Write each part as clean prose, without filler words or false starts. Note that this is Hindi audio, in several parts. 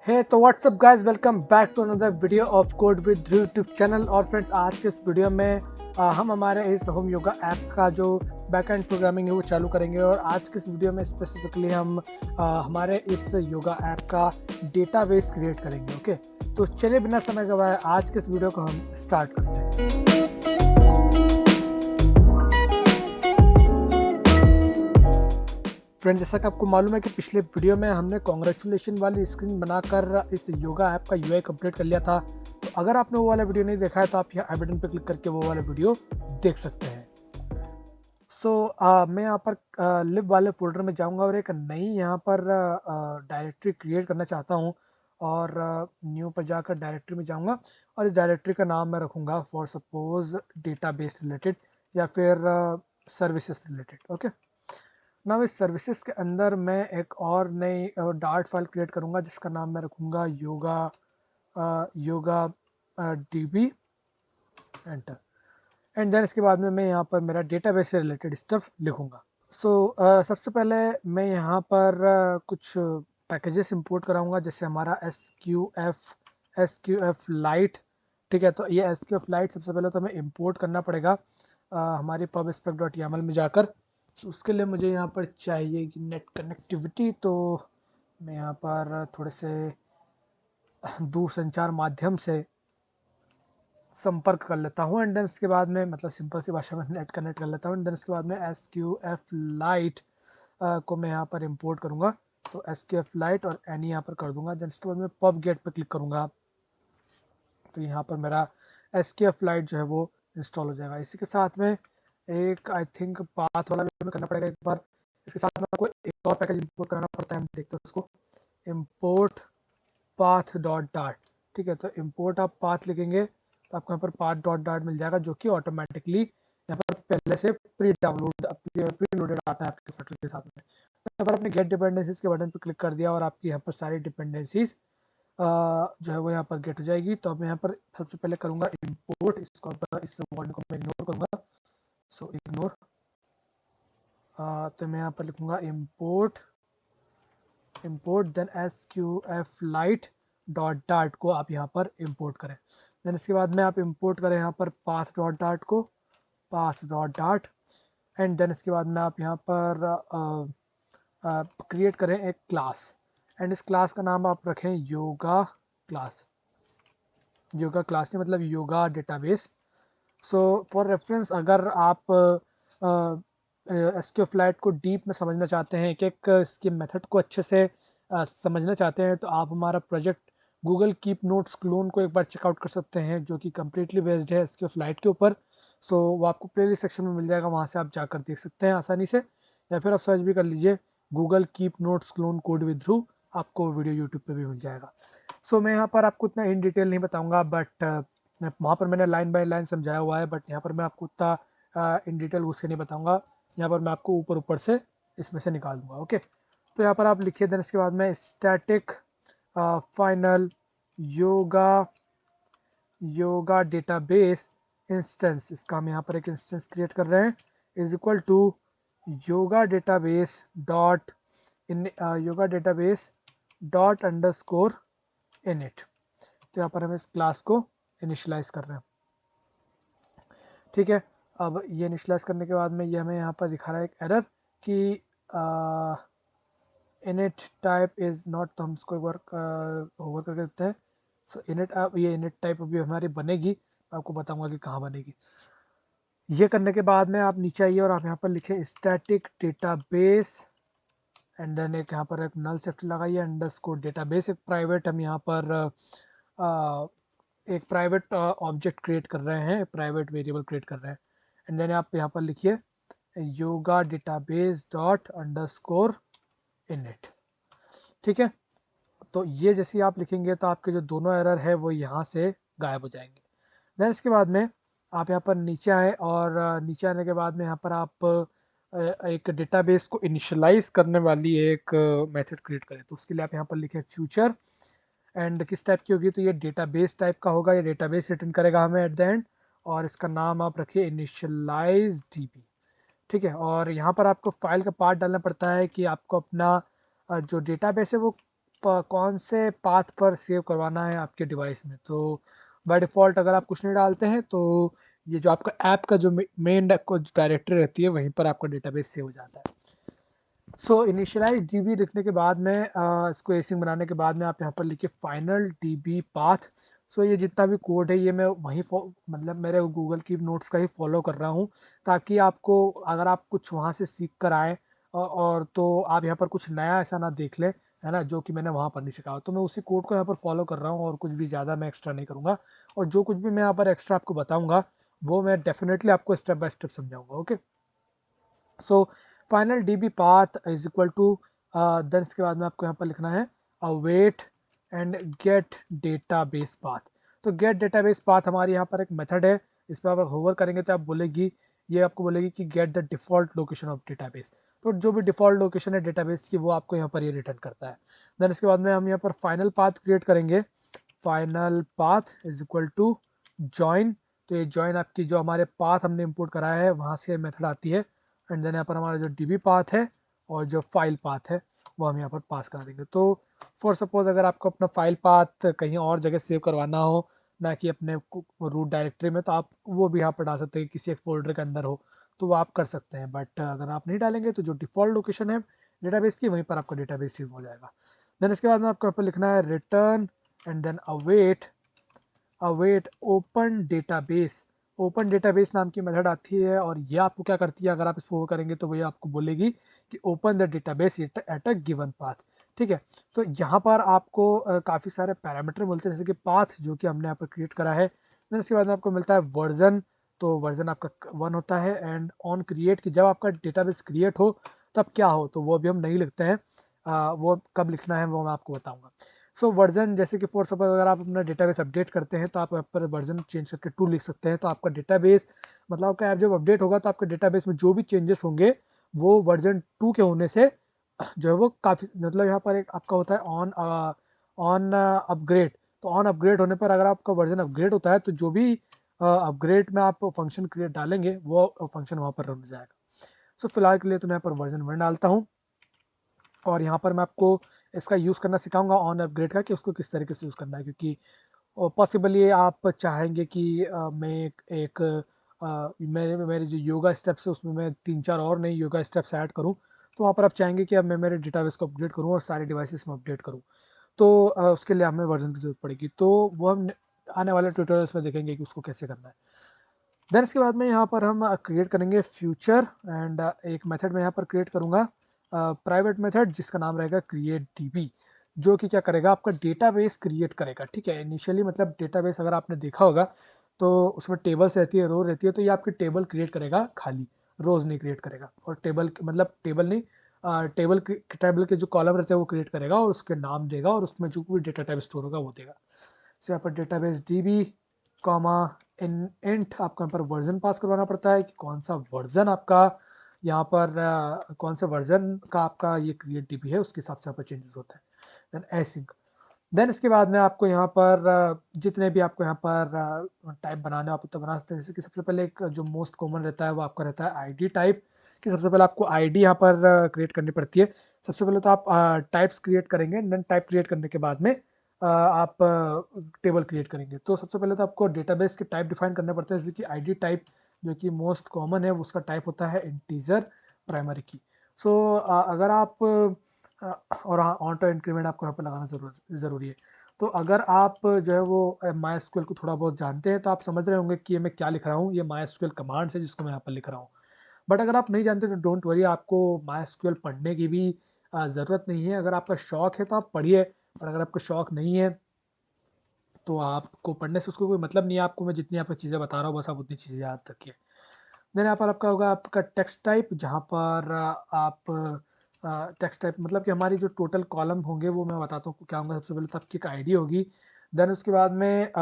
हे तो what's up guys, welcome back to another video of code with Dhruv YouTube channel. और फ्रेंड्स, आज के इस वीडियो में हम हमारे इस होम योगा ऐप का जो बैकएंड प्रोग्रामिंग है वो चालू करेंगे। और आज के इस वीडियो में स्पेसिफिकली हम हमारे इस योगा ऐप का डेटाबेस क्रिएट करेंगे। ओके, तो चलिए बिना समय गवाए आज के इस वीडियो को हम स्टार्ट करते हैं। फ्रेंड, जैसा कि आपको मालूम है कि पिछले वीडियो में हमने कॉन्ग्रेचुलेशन वाली स्क्रीन बनाकर इस योगा ऐप का यूआई कंप्लीट कर लिया था। तो अगर आपने वो वाला वीडियो नहीं देखा है तो आप यहाँ आई बटन पर क्लिक करके वो वाला वीडियो देख सकते हैं। मैं यहाँ पर लिब वाले फोल्डर में जाऊँगा और एक नई यहाँ पर डायरेक्टरी क्रिएट करना चाहता हूँ। और न्यू पर जाकर डायरेक्टरी में जाऊँगा और इस डायरेक्टरी का नाम मैं रखूँगा फॉर सपोज डेटाबेस रिलेटेड या फिर सर्विसेज रिलेटेड। ओके, ना इस सर्विसेज के अंदर मैं एक और नई डार्ट फाइल क्रिएट करूँगा जिसका नाम मैं रखूँगा yoga DB enter. And then इसके बाद में मैं यहाँ पर मेरा डेटाबेस से रिलेटेड स्टफ लिखूँगा। सबसे पहले मैं यहाँ पर कुछ पैकेजेस इंपोर्ट कराऊँगा, जैसे हमारा एस क्यू एफ लाइट। ठीक है, तो ये एस क्यू एफ लाइट सबसे पहले तो हमें इंपोर्ट करना पड़ेगा हमारी pubspec.yaml में जाकर। उसके लिए मुझे यहाँ पर चाहिए कि नेट कनेक्टिविटी, तो मैं यहाँ पर थोड़े से दूर संचार माध्यम से संपर्क कर लेता हूँ। एंड देन इसके बाद में मतलब सिंपल सी भाषा में नेट कनेक्ट कर लेता हूँ। एंड देन इसके बाद में एस क्यू एफ लाइट को मैं यहाँ पर इंपोर्ट करूँगा, तो एस क्यू एफ लाइट और एनी यहाँ पर कर दूंगा। देन इसके बाद में पब गेट पर क्लिक करूँगा, तो यहाँ पर मेरा एस क्यू एफ लाइट जो है वो इंस्टॉल हो जाएगा। इसी के साथ में एक आई थिंक पाथ वाला भी करना पड़ेगा एक बार। इसके साथ में आपको एक और पैकेज इंपोर्ट करना पड़ता है, हम देखते हैं उसको, इम्पोर्ट पाथ डॉट डार्ट। ठीक है, तो इम्पोर्ट आप पाथ लिखेंगे तो आपको यहाँ पर पाथ डॉट डार्ट मिल जाएगा, जो कि ऑटोमेटिकली यहाँ पर पहले से प्री लोडेड आता है आपके फोल्डर के साथ में। यहाँ पर आपने गेट डिपेंडेंसीज के बटन पर क्लिक कर दिया और आपकी यहाँ पर सारी डिपेंडेंसीज जो है वो यहाँ पर गेट हो जाएगी। तो अब मैं यहाँ पर सबसे पहले करूँगा इम्पोर्ट, इस वर्ड को मैं इग्नोर करूँगा, सो इग्नोर। तो मैं यहाँ पर लिखूँगा import then S Q F lite dot dart को आप यहाँ पर इम्पोर्ट करें। देन इसके बाद में आप इम्पोर्ट करें यहाँ पर पाथ डॉट डार्ट को, path dot dart. And then इसके बाद में आप यहाँ पर क्रिएट करें एक क्लास, एंड इस क्लास का नाम आप रखें योगा क्लास। योगा क्लास नहीं, मतलब yoga database. So for reference, अगर आप एसक्यू फ्लाइट को डीप में समझना चाहते हैं, एक एक इसके मेथड को अच्छे से समझना चाहते हैं, तो आप हमारा project Google keep notes clone को एक बार चेकआउट कर सकते हैं, जो कि कम्प्लीटली बेस्ड है एसक्यू फ्लाइट के ऊपर। सो वो आपको प्लेलिस्ट सेक्शन में मिल जाएगा, वहाँ से आप जाकर देख सकते हैं आसानी से, या फिर आप सर्च भी कर लीजिए Google keep notes clone code with Dhruv, आपको वीडियो यूट्यूब पे भी मिल जाएगा। मैं यहाँ पर आपको इतना इन डिटेल नहीं बताऊँगा, बट वहाँ पर मैंने लाइन बाय लाइन समझाया हुआ है, बट यहाँ पर मैं आपको उतना इन डिटेल घुस के नहीं बताऊँगा। यहाँ पर मैं आपको ऊपर ऊपर से इसमें से निकाल दूँगा। ओके, तो यहाँ पर आप लिखिए, देन इसके बाद में static final yoga database instance, इसका हम यहाँ पर एक इंस्टेंस क्रिएट कर रहे हैं, is equal to yoga database dot underscore init. तो यहाँ पर हम इस क्लास को इनिशियलाइज कर रहे हैं। ठीक है, अब ये इनिशियलाइज करने के बाद में ये हमें यहाँ पर दिखा रहा है एक एरर कि इनिट टाइप इज़ नॉट, तो हम इसको एक बार ओवर करके देते हैं। सो इनिट, अब ये इनिट टाइप अभी हमारी बनेगी, आपको बताऊंगा कि कहाँ बनेगी। ये करने के बाद में आप नीचे आइए और आप यहाँ पर लिखें स्टैटिक डेटाबेस, एंड देन एक यहाँ पर एक नल सेफ्टी लगाइए, अंडरस्कोर डेटाबेस, एक प्राइवेट हम यहाँ पर एक प्राइवेट ऑब्जेक्ट क्रिएट कर रहे हैं, प्राइवेट वेरिएबल क्रिएट कर रहे हैं। एंड देन आप यहाँ पर लिखिए yoga database dot underscore init. ठीक है, तो ये जैसे आप लिखेंगे तो आपके जो दोनों एरर है वो यहाँ से गायब हो जाएंगे। देन इसके बाद में आप यहाँ पर नीचे आए और नीचे आने के बाद में यहाँ पर आप एक डेटाबेस को इनिशियलाइज करने वाली एक मेथड क्रिएट करें। तो उसके लिए आप यहाँ पर लिखें फ्यूचर, एंड किस टाइप की होगी, तो ये डेटाबेस टाइप का होगा, ये डेटाबेस रिटर्न करेगा हमें एट द एंड, और इसका नाम आप रखिए इनिशियलाइज डीबी। ठीक है, और यहाँ पर आपको फाइल का पार्ट डालना पड़ता है कि आपको अपना जो डेटाबेस है वो कौन से पाथ पर सेव करवाना है आपके डिवाइस में। तो बाय डिफ़ॉल्ट अगर आप कुछ नहीं डालते हैं तो ये जो आपका ऐप का जो मेन डायरेक्टरी रहती है वहीं पर आपका डेटाबेस सेव हो जाता है। सो इनिशियलाइज डीबी लिखने के बाद में इसको एसिंग बनाने के बाद में आप यहाँ पर लिखिए फाइनल डीबी पाथ। सो ये जितना भी कोड है ये मैं वहीं मतलब मेरे गूगल की नोट्स का ही फॉलो कर रहा हूँ, ताकि आपको अगर आप कुछ वहाँ से सीख कर आएँ और तो आप यहाँ पर कुछ नया ऐसा ना देख लें, है ना, जो कि मैंने वहाँ पर नहीं सीखा। तो मैं उसी कोड को यहाँ पर फॉलो कर रहा हूँ और कुछ भी ज़्यादा मैं एक्स्ट्रा नहीं करूँगा। और जो कुछ भी मैं यहाँ पर एक्स्ट्रा आपको बताऊँगा वो मैं डेफिनेटली आपको स्टेप बाय स्टेप समझाऊँगा। Okay, so final D B path is equal to, then इसके बाद में आपको यहाँ पर लिखना है await and get database path. तो गेट डेटाबेस पाथ हमारी यहाँ पर एक मेथड है, इस पर आप होवर करेंगे तो आप बोलेगी, ये आपको बोलेगी कि get the default location of database. तो जो भी डिफ़ॉल्ट लोकेशन है डेटाबेस की वो आपको यहाँ पर ये रिटर्न करता है। देन इसके बाद में हम यहाँ पर फाइनल पाथ क्रिएट करेंगे। Final path is equal to join. तो ये जॉइन आपकी जो हमारे पाथ हमने इंपोर्ट कराया है वहाँ से मेथड आती है। एंड देन यहाँ पर हमारा जो डीबी पाथ है और जो फाइल पाथ है वो हम यहाँ पर पास करा देंगे। तो फॉर सपोज अगर आपको अपना फाइल पाथ कहीं और जगह सेव करवाना हो, ना कि अपने रूट डायरेक्टरी में, तो आप वो भी यहाँ पर डाल सकते हैं, किसी एक फोल्डर के अंदर हो तो वो आप कर सकते हैं। बट अगर आप नहीं डालेंगे तो जो डिफ़ॉल्ट लोकेशन है डेटाबेस की वहीं पर आपका डेटाबेस सेव हो जाएगा। देन इसके बाद में आपको यहाँ पर लिखना है return and then await open database. Open database नाम की मेथड आती है और ये आपको क्या करती है, अगर आप इसको करेंगे तो ये आपको बोलेगी कि open the database at a given path. ठीक है, तो यहाँ पर आपको काफ़ी सारे पैरामीटर मिलते हैं, जैसे कि पाथ जो कि हमने यहाँ पर क्रिएट करा है। देन इसके बाद में आपको मिलता है वर्जन। तो वर्जन आपका 1 होता है। एंड ऑन क्रिएट की जब आपका डेटाबेस क्रिएट हो तब क्या हो, तो वो अभी हम नहीं लिखते हैं, वो कब लिखना है वो मैं आपको बताऊँगा। सो वर्जन जैसे कि फॉर सपोज अगर आप अपना डेटाबेस अपडेट करते हैं तो आप ऐप पर वर्जन चेंज करके 2 लिख सकते हैं। तो आपका डेटाबेस मतलब आपका ऐप जब अपडेट होगा तो आपके डेटाबेस में जो भी चेंजेस होंगे वो वर्जन 2 के होने से जो है वो काफ़ी, मतलब यहाँ पर एक आपका होता है ऑन ऑन अपग्रेड। तो ऑन अपग्रेड होने पर अगर आपका वर्जन अपग्रेड होता है तो जो भी अपग्रेड में आप फंक्शन क्रिएट डालेंगे वो फंक्शन वहाँ पर रन हो जाएगा। सो फिलहाल के लिए तो मैं यहाँ पर वर्जन 1 डालता हूँ और यहाँ पर मैं आपको इसका यूज़ करना सिखाऊंगा ऑन अपग्रेड का, कि उसको किस तरीके से यूज़ करना है, क्योंकि पॉसिबली आप चाहेंगे कि मैं एक मेरे मेरे जो योगा स्टेप्स है उसमें मैं 3-4 और नई योगा स्टेप्स ऐड करूं। तो वहाँ पर आप चाहेंगे कि अब मैं मेरे डेटाबेस को अपडेट करूं और सारे डिवाइसेस में अपडेट करूं। तो उसके लिए हमें वर्जन की जरूरत पड़ेगी। तो वो हम आने वाले ट्यूटोरियल्स में देखेंगे कि उसको कैसे करना है। देन इसके बाद में यहाँ पर हम क्रिएट करेंगे फ्यूचर एंड एक मेथड में यहाँ पर क्रिएट करूँगा प्राइवेट मेथड जिसका नाम रहेगा क्रिएट डीबी, जो कि क्या करेगा, आपका डेटाबेस क्रिएट करेगा। ठीक है, इनिशियली मतलब डेटाबेस अगर आपने देखा होगा तो उसमें टेबल्स रहती है, रो रहती है, तो ये आपकी टेबल क्रिएट करेगा, खाली रोज नहीं क्रिएट करेगा। और टेबल मतलब टेबल नहीं, टेबल के जो कॉलम रहते हैं वो क्रिएट करेगा और उसके नाम देगा और उसमें जो भी डेटा टाइप स्टोर होगा वो देगा। से यहाँ पर डेटाबेस डीबी कॉमा इंट आपको यहाँ पर वर्जन पास करवाना पड़ता है कि कौन सा वर्जन आपका यहाँ पर कौन से वर्जन का आपका ये क्रिएट डीबी है, उसके हिसाब से यहाँ पर चेंजेस होता है। Then async. देन इसके बाद में आपको यहाँ पर जितने भी आपको यहाँ पर टाइप बनाने आप तो बना सकते हैं। जैसे कि सबसे पहले एक जो मोस्ट कॉमन रहता है वो आपका रहता है आईडी टाइप, कि सबसे पहले आपको आईडी यहाँ पर क्रिएट करनी पड़ती है। सबसे पहले तो आप टाइप्स क्रिएट करेंगे, देन टाइप क्रिएट करने के बाद में आप टेबल क्रिएट करेंगे। तो सबसे पहले तो आपको डेटाबेस के टाइप डिफाइन करने पड़ते हैं, जैसे कि आईडी टाइप जो कि मोस्ट कॉमन है उसका टाइप होता है इंटीजर प्राइमरी की। सो अगर आप और हाँ, ऑटो इंक्रीमेंट आपको यहाँ पर लगाना ज़रूरी है। तो अगर आप जो है वो माई एसक्यूएल को थोड़ा बहुत जानते हैं तो आप समझ रहे होंगे कि ये मैं क्या लिख रहा हूँ, ये माई एसक्यूएल कमांड्स है जिसको मैं यहाँ पर लिख रहा हूँ। बट अगर आप नहीं जानते तो डोंट वरी, आपको माई एसक्यूएल पढ़ने की भी ज़रूरत नहीं है। अगर आपका शौक है तो आप पढ़िए, और अगर आपका शौक नहीं है तो आपको पढ़ने से उसको कोई मतलब नहीं है। आपको मैं जितनी आपको चीज़ें बता रहा हूँ बस आप उतनी चीज़ें याद रखिए। देन यहाँ पर आपका होगा आपका टेक्स्ट टाइप, जहाँ पर आप टेक्स्ट टाइप मतलब कि हमारी जो टोटल कॉलम होंगे वो मैं बताता हूँ क्या होगा। सबसे पहले तो आपकी एक आईडी होगी। देन उसके बाद में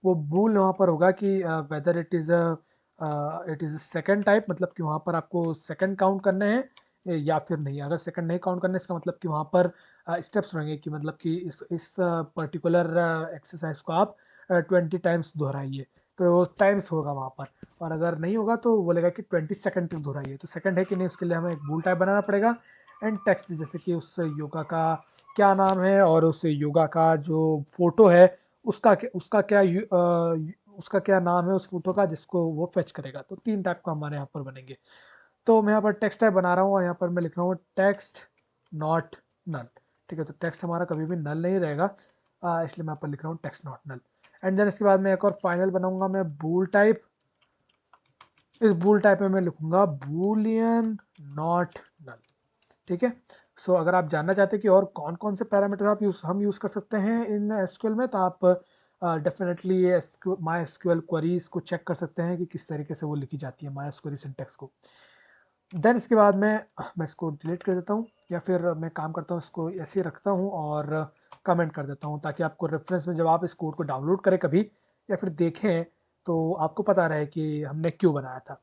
वो बूल वहाँ पर होगा कि whether it is second type, मतलब कि वहाँ पर आपको सेकंड काउंट करने हैं या फिर नहीं। अगर सेकंड नहीं काउंट करने इसका मतलब कि वहाँ पर स्टेप्स रहेंगे, कि मतलब कि इस पर्टिकुलर एक्सरसाइज को आप 20 टाइम्स दोहराइए, तो वो टाइम्स होगा वहाँ पर। और अगर नहीं होगा तो बोलेगा कि 20 सेकंड तक दोहराइए। तो सेकंड है कि नहीं उसके लिए हमें एक बूल टाइप बनाना पड़ेगा। एंड टेक्स्ट जैसे कि उस योगा का क्या नाम है और उस योगा का जो फोटो है उसका क्या नाम है उस फोटो का जिसको वो फेच करेगा। तो 3 टाइप का हमारे यहाँ पर बनेंगे। तो मैं यहाँ पर टेक्स्ट टाइप बना रहा हूँ और यहाँ पर मैं लिख रहा हूँ टेक्स्ट नॉट नल। ठीक है, तो टेक्स्ट हमारा कभी भी नल नहीं रहेगा, इसलिए मैं यहाँ पर लिख रहा हूँ text not null. And then इसके बाद मैं एक और फाइनल बनाऊंगा मैं बूल टाइप। इस बूल टाइप में मैं लिखूंगा बूलियन नॉट नल। ठीक है। सो अगर आप जानना चाहते हैं कि और कौन कौन से पैरामीटर हम यूज़ कर सकते हैं इन एसक्यूएल में, तो आप डेफिनेटली ये माई एसक्यूएल क्वेरीज को चेक कर सकते हैं कि किस तरीके से वो लिखी जाती है माई एसक्यूएल सिंटैक्स को। देन इसके बाद मैं इसको डिलीट कर देता हूँ, या फिर मैं काम करता हूँ इसको ऐसे ही रखता हूँ और कमेंट कर देता हूँ, ताकि आपको रेफरेंस में जब आप इस कोड को डाउनलोड करें कभी या फिर देखें तो आपको पता रहे कि हमने क्यों बनाया था।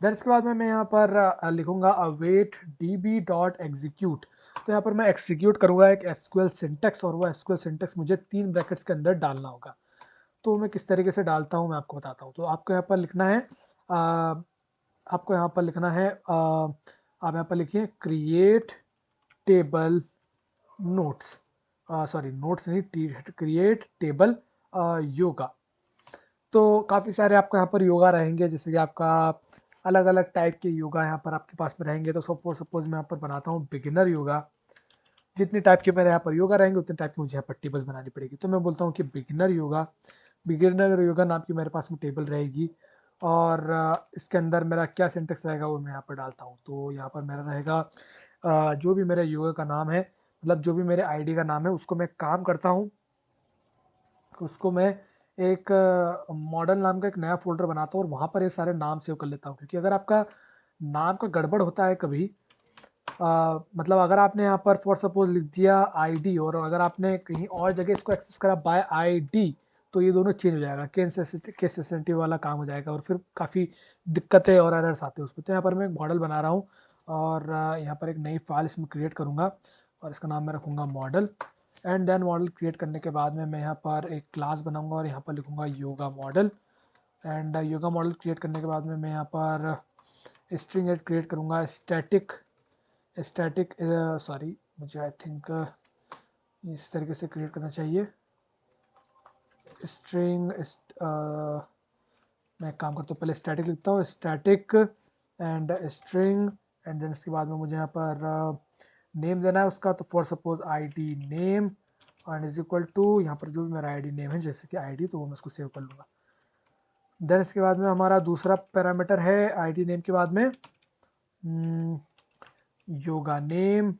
देन इसके बाद में मैं यहाँ पर लिखूंगा await db.execute। तो यहाँ पर मैं एग्जीक्यूट करूँगा एक एसक्यूएल सिंटेक्स, और वो एसक्यूएल सिंटेक्स मुझे 3 ब्रैकेट्स के अंदर डालना होगा। तो मैं किस तरीके से डालता हूँ मैं आपको बताता हूँ। तो आपको यहाँ पर लिखना है आपको यहाँ पर लिखना है आप यहाँ पर लिखिए create table notes, sorry notes नहीं, क्रिएट टेबल योगा। तो काफ़ी सारे आपको यहाँ पर योगा रहेंगे, जैसे कि आपका अलग अलग टाइप के योगा यहाँ पर आपके पास में रहेंगे। तो सपोज मैं यहाँ पर बनाता हूँ बिगिनर योगा। जितने टाइप के मेरे यहाँ पर योगा रहेंगे उतने टाइप की मुझे यहाँ पर टेबल्स बनानी पड़ेगी। तो मैं बोलता हूँ कि बिगिनर योगा नाम की मेरे पास में टेबल रहेगी, और इसके अंदर मेरा क्या सिंटेक्स रहेगा वो मैं यहाँ पर डालता हूँ। तो यहाँ पर मेरा रहेगा जो भी मेरे योगा का नाम है, मतलब जो भी मेरे आईडी का नाम है, उसको मैं काम करता हूँ, उसको मैं एक मॉडल नाम का एक नया फोल्डर बनाता हूँ और वहाँ पर ये सारे नाम सेव कर लेता हूँ। क्योंकि अगर आपका नाम का गड़बड़ होता है कभी, मतलब अगर आपने यहाँ पर फॉर सपोज लिख दिया आईडी और अगर आपने कहीं और जगह इसको एक्सेस करा बाय आईडी, तो ये दोनों चेंज हो जाएगा, केस सेंसिटिव वाला काम हो जाएगा और फिर काफ़ी दिक्कतें और एरर्स आते हैं उसमें। तो यहाँ पर मैं एक मॉडल बना रहा हूँ और यहाँ पर एक नई फाइल इसमें क्रिएट करूँगा और इसका नाम मैं रखूँगा model. And then model create करने के बाद में मैं यहाँ पर एक क्लास बनाऊँगा और यहाँ पर लिखूँगा yoga model. And yoga model create करने के बाद में मैं यहाँ पर स्ट्रिंग एड क्रिएट करूँगा स्टैटिक सॉरी, मुझे आई थिंक इस तरीके से क्रिएट करना चाहिए स्ट्रिंग। मैं काम करता हूँ, पहले स्टैटिक लिखता हूँ, static and string. And then इसके बाद में मुझे यहाँ पर नेम देना है उसका। तो for suppose I D name and is equal to यहाँ पर जो भी मेरा आई डी नेम है, जैसे कि आई डी, तो वो मैं उसको सेव कर लूँगा। देन इसके बाद में हमारा दूसरा पैरामीटर है आई डी नेम के बाद में योगा नेम।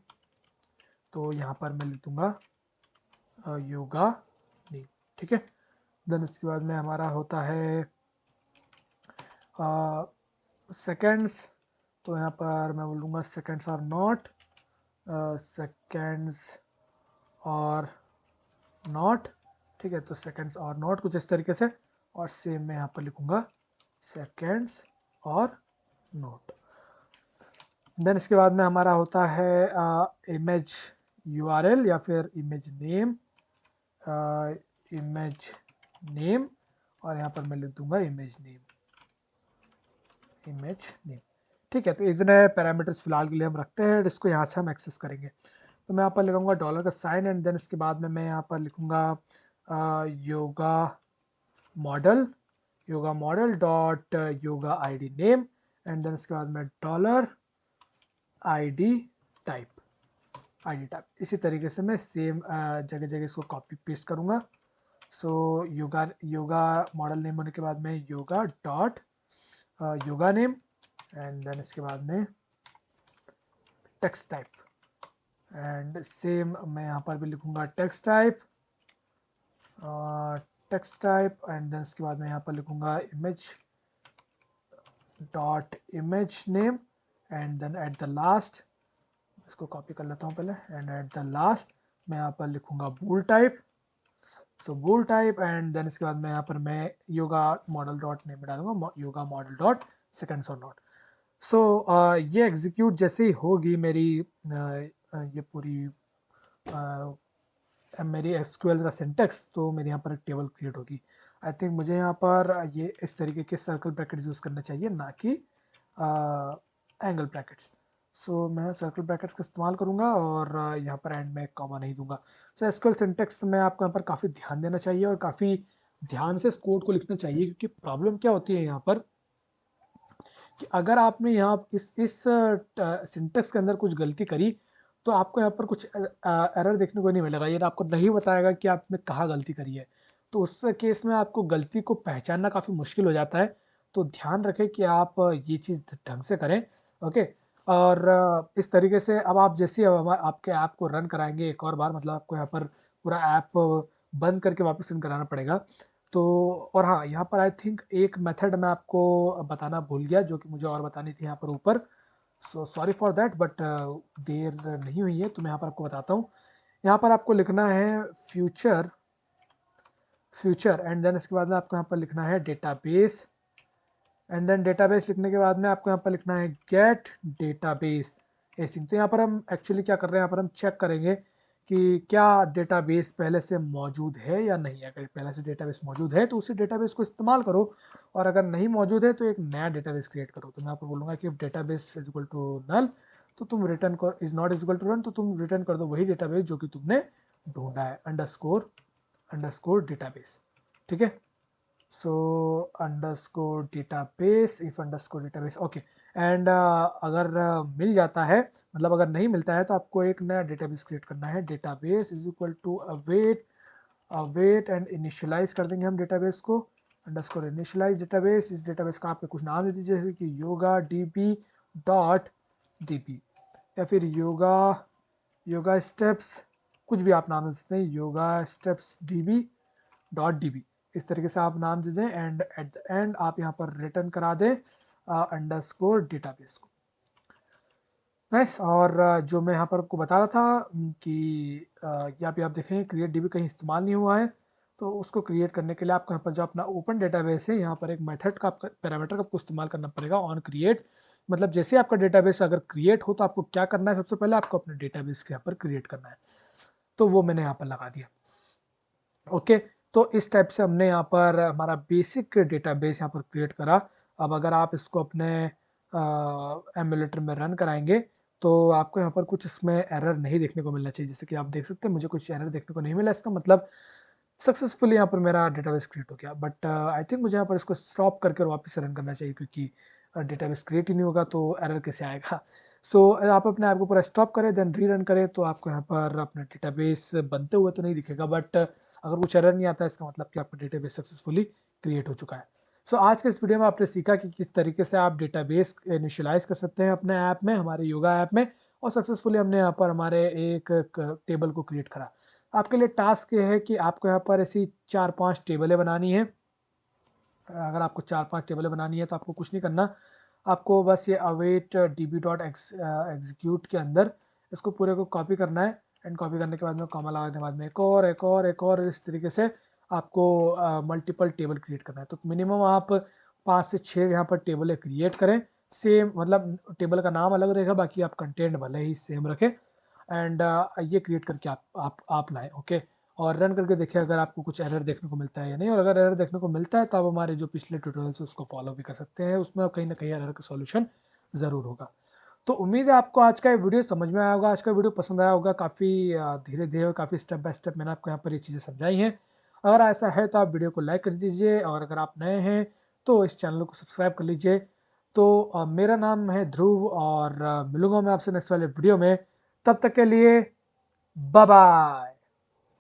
तो यहाँ पर मैं लिख दूंगा योगा नेम। ठीक है। देन इसके बाद में हमारा होता है सेकेंड्स। तो यहाँ पर मैं बोलूँगा सेकेंड्स आर नॉट, सेकेंड्स और नॉट। ठीक है, तो सेकेंड्स और नॉट कुछ इस तरीके से, और सेम मैं यहाँ पर लिखूँगा सेकेंड्स और नोट। देन इसके बाद में हमारा होता है इमेज यूआरएल या फिर इमेज नेम, इमेज नेम, और यहाँ पर मैं लिख दूंगा इमेज नेम। ठीक है, तो इतने पैरामीटर्स फिलहाल के लिए हम रखते हैं, इसको यहाँ से हम एक्सेस करेंगे। तो मैं यहाँ पर लिखूंगा डॉलर का साइन एंड देन इसके बाद में मैं यहाँ पर लिखूंगा yoga model dot yoga ID name and then इसके बाद में डॉलर आईडी टाइप। इसी तरीके से मैं सेम जगह जगह इसको कॉपी पेस्ट करूँगा। सो योगा मॉडल नेम होने के बाद में yoga dot yoga name and then इसके बाद में टेक्स्ट टाइप एंड सेम मैं यहाँ पर भी लिखूँगा टेक्स्ट टाइप एंड देन इसके बाद मैं यहाँ पर लिखूँगा image dot image name and then at the last, इसको कॉपी कर लेता हूँ पहले, एंड एट द लास्ट मैं यहाँ पर लिखूँगा bool type. So bool type and then इसके बाद मैं यहाँ पर मैं योगा मॉडल डॉट नेम डालूंगा योगा मॉडल डॉट सेकेंड्स और नॉट। सो ये एग्जीक्यूट जैसे ही होगी मेरी ये पूरी मेरी एसक्यूएल का सिंटेक्स, तो मेरे यहाँ पर एक टेबल क्रिएट होगी। आई थिंक मुझे यहाँ पर ये इस तरीके के सर्कल ब्रैकेट्स यूज़ करना चाहिए, ना कि एंगल ब्रैकेट्स। सो मैं सर्कल ब्रैकेट्स का इस्तेमाल करूंगा और यहाँ पर एंड में कॉमा नहीं दूंगा। सो एसक्यूएल सिंटेक्स में आपको यहाँ पर काफ़ी ध्यान देना चाहिए और काफ़ी ध्यान से इस कोड को लिखना चाहिए, क्योंकि प्रॉब्लम क्या होती है यहाँ पर कि अगर आपने यहाँ इस सिंटेक्स के अंदर कुछ गलती करी तो आपको यहाँ पर कुछ एरर देखने को नहीं मिलेगा, ये आपको नहीं बताएगा कि आपने कहाँ गलती करी है। तो उस केस में आपको गलती को पहचानना काफ़ी मुश्किल हो जाता है। तो ध्यान रखें कि आप ये चीज़ ढंग से करें। ओके। और इस तरीके से अब आप जैसे आपके ऐप को रन कराएंगे एक और बार, मतलब आपको यहाँ पर पूरा ऐप बंद करके वापस रन कराना पड़ेगा। तो और हाँ, यहाँ पर आई थिंक एक मेथड मैं आपको बताना भूल गया जो कि मुझे और बतानी थी यहाँ पर ऊपर। So sorry for that, but there नहीं हुई है तो मैं यहाँ पर आपको बताता हूँ। यहाँ पर आपको लिखना है फ्यूचर फ्यूचर एंड देन इसके बाद में आपको यहाँ पर लिखना है डेटाबेस एंड देन डेटाबेस लिखने के बाद में आपको यहाँ पर लिखना है गेट डेटाबेस एसिंग। तो यहाँ पर हम एक्चुअली क्या कर रहे हैं, यहाँ पर हम चेक करेंगे कि क्या डेटाबेस पहले से मौजूद है या नहीं। अगर पहले से डेटाबेस मौजूद है तो उसी डेटाबेस को इस्तेमाल करो, और अगर नहीं मौजूद है तो एक नया डेटाबेस क्रिएट करो। तो मैं आपको बोलूँगा कि database is equal to null, तो तुम रिटर्न कर is not is equal to run, तो तुम रिटर्न कर दो वही डेटाबेस जो कि तुमने ढूंढा है, अंडरस्कोर डेटाबेस। ठीक है। So underscore database, if underscore database, okay. And अगर मिल जाता है, मतलब अगर नहीं मिलता है तो आपको एक नया डेटाबेस क्रिएट करना है। Database is equal to await and initialize कर देंगे हम डेटाबेस को, अंडरस्कोर इनिशियलाइज डेटाबेस। इस डेटाबेस का आपके कुछ नाम दे दीजिए, जैसे कि योगा डीबी डॉट डीबी, या फिर योगा स्टेप्स, कुछ भी आप नाम दे सकते हैं, yoga steps dB dot dB. इस तरीके से आप नाम दे दें एंड एट द एंड आप यहाँ पर रिटर्न करा दें अंडरस्कोर डेटाबेस को। नाइस। और जो मैं यहाँ पर आपको बता रहा था कि यहाँ पे आप देखें क्रिएट डीबी कहीं इस्तेमाल नहीं हुआ है, तो उसको क्रिएट करने के लिए आपको यहाँ पर जो अपना ओपन डेटाबेस है, यहाँ पर एक मेथड का आपका पैरामीटर का आपको इस्तेमाल करना पड़ेगा ऑन क्रिएट। मतलब जैसे आपका डेटाबेस अगर क्रिएट हो तो आपको क्या करना है, सबसे पहले आपको अपने डेटाबेस के यहाँ पर क्रिएट करना है। तो वो मैंने यहाँ पर लगा दिया। ओके। तो इस टाइप से हमने यहाँ पर हमारा बेसिक डेटाबेस यहाँ पर क्रिएट करा। अब अगर आप इसको अपने एमुलेटर में रन कराएंगे तो आपको यहाँ पर कुछ इसमें एरर नहीं देखने को मिलना चाहिए। जैसे कि आप देख सकते हैं मुझे कुछ एरर देखने को नहीं मिला, इसका मतलब सक्सेसफुली यहाँ पर मेरा डेटाबेस क्रिएट हो गया। बट आई थिंक मुझे यहाँ पर इसको स्टॉप करके और वापस रन करना चाहिए, क्योंकि डेटाबेस क्रिएट ही नहीं होगा तो एरर कैसे आएगा। सो आप अपने ऐप को पूरा स्टॉप करें देन री रन करें तो आपको यहाँ पर अपना डेटाबेस बनते हुए तो नहीं दिखेगा, बट अगर कुछ एरर नहीं आता है इसका मतलब कि आपका डेटाबेस सक्सेसफुली क्रिएट हो चुका है। सो आज के इस वीडियो में आपने सीखा कि किस तरीके से आप डेटाबेस इनिशियलाइज कर सकते हैं अपने ऐप में, हमारे योगा ऐप में, और सक्सेसफुली हमने यहाँ पर हमारे एक टेबल को क्रिएट करा। आपके लिए टास्क ये है कि आपको यहाँ पर ऐसी 4-5 टेबलें बनानी है। अगर आपको 4-5 टेबलें बनानी है तो आपको कुछ नहीं करना, आपको बस ये अवेट डीबी डॉट एग्जीक्यूट के अंदर इसको पूरे को कॉपी करना है एंड कॉपी करने के बाद में कॉमा लगाने के बाद में एक और इस तरीके से आपको मल्टीपल टेबल क्रिएट करना है। तो मिनिमम आप 5 से 6 यहाँ पर टेबलें क्रिएट करें। सेम मतलब टेबल का नाम अलग रहेगा, बाकी आप कंटेंट भले ही सेम रखें एंड ये क्रिएट करके आप लाएँ। ओके। और रन करके देखिए अगर आपको कुछ एरर देखने को मिलता है या नहीं, और अगर एरर देखने को मिलता है तो आप हमारे जो पिछले ट्यूटोरियल्स है उसको फॉलो भी कर सकते हैं, उसमें कहीं ना कहीं एरर का सॉल्यूशन ज़रूर होगा। तो उम्मीद है आपको आज का ये वीडियो समझ में आया होगा, आज का वीडियो पसंद आया होगा। काफ़ी धीरे धीरे काफ़ी स्टेप बाय स्टेप मैंने आपको यहाँ पर ये चीज़ें समझाई हैं। अगर ऐसा है तो आप वीडियो को लाइक कर दीजिए, और अगर आप नए हैं तो इस चैनल को सब्सक्राइब कर लीजिए। तो मेरा नाम है ध्रुव और मिलूंगा मैं आपसे नेक्स्ट वाले वीडियो में। तब तक के लिए बाय बाय।